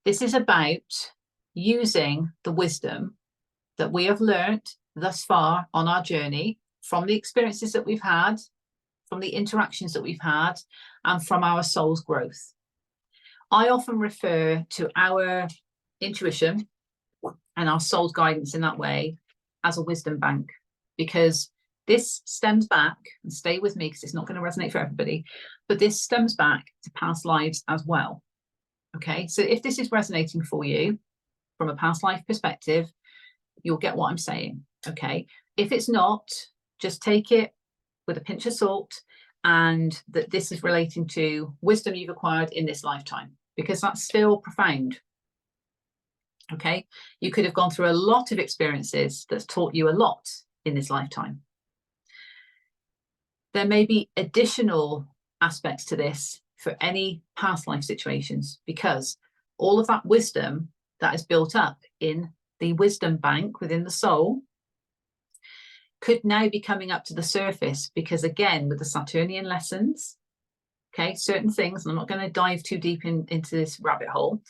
Speaker 1: This is about using the wisdom that we have learned thus far on our journey, from the experiences that we've had, from the interactions that we've had, and from our soul's growth. I often refer to our intuition and our soul's guidance in that way as a wisdom bank, because this stems back, and stay with me because it's not going to resonate for everybody, but this stems back to past lives as well. Okay, so if this is resonating for you from a past life perspective, you'll get what I'm saying. Okay, if it's not, just take it with a pinch of salt, and that this is relating to wisdom you've acquired in this lifetime, because that's still profound. Okay, you could have gone through a lot of experiences that's taught you a lot in this lifetime. There may be additional aspects to this for any past life situations, because all of that wisdom that is built up in the wisdom bank within the soul could now be coming up to the surface, because again, with the Saturnian lessons, okay, certain things, and I'm not going to dive too deep into this rabbit hole,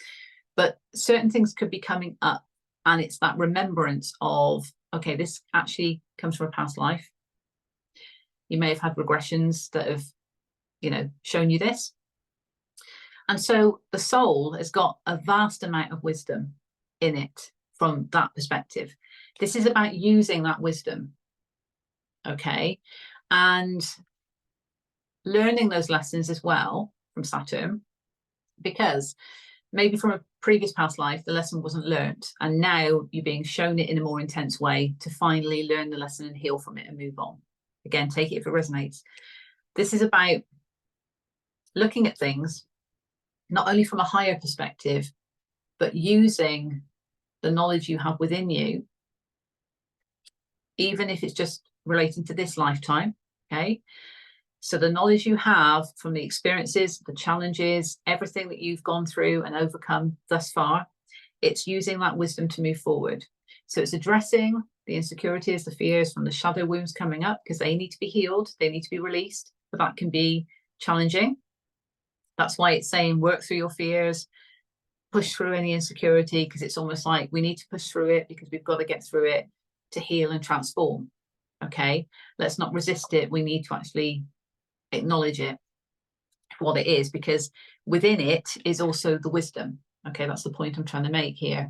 Speaker 1: but certain things could be coming up, and it's that remembrance of, okay, this actually comes from a past life. You may have had regressions that have, you know, shown you this. And so the soul has got a vast amount of wisdom in it from that perspective. This is about using that wisdom, okay, and learning those lessons as well from Saturn, because maybe from a previous past life, the lesson wasn't learnt, and now you're being shown it in a more intense way to finally learn the lesson and heal from it and move on. Again, take it if it resonates. This is about looking at things not only from a higher perspective, but using the knowledge you have within you, even if it's just relating to this lifetime, okay? So the knowledge you have from the experiences, the challenges, everything that you've gone through and overcome thus far, it's using that wisdom to move forward. So it's addressing the insecurities, the fears from the shadow wounds coming up, because they need to be healed, they need to be released, but that can be challenging. That's why it's saying work through your fears, push through any insecurity, because it's almost like we need to push through it because we've got to get through it. to heal and transform. Okay, let's not resist it. We need to actually acknowledge it for what it is, because within it is also the wisdom. Okay, that's the point I'm trying to make here.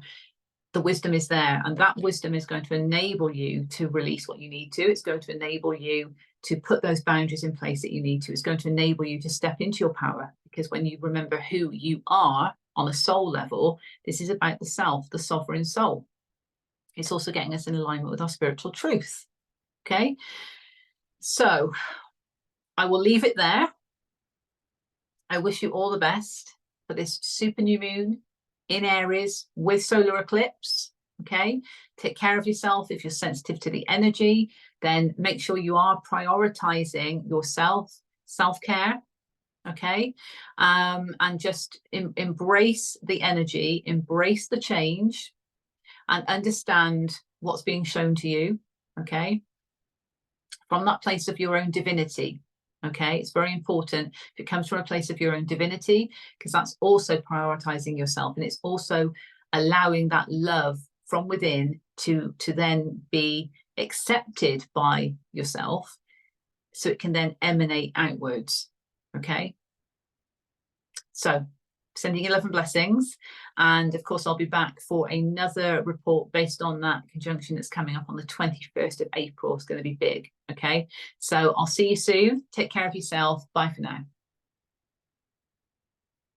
Speaker 1: The wisdom is there, and that wisdom is going to enable you to release what you need to. It's going to enable you to put those boundaries in place that you need to. It's going to enable you to step into your power, because when you remember who you are on a soul level, this is about the self, the sovereign soul. It's also getting us in alignment with our spiritual truth. Okay, so I will leave it there. I wish you all the best for this super new moon in Aries with solar eclipse. Okay, take care of yourself. If you're sensitive to the energy, then make sure you are prioritizing yourself, self-care. Okay, and just embrace the energy, embrace the change, and understand what's being shown to you. Okay, from that place of your own divinity. Okay, it's very important if it comes from a place of your own divinity, because that's also prioritizing yourself, and it's also allowing that love from within to then be accepted by yourself, so it can then emanate outwards. Okay, so sending you love and blessings, and of course I'll be back for another report based on that conjunction that's coming up on the 21st of April. It's going to be big. Okay, so I'll see you soon. Take care of yourself. Bye for now.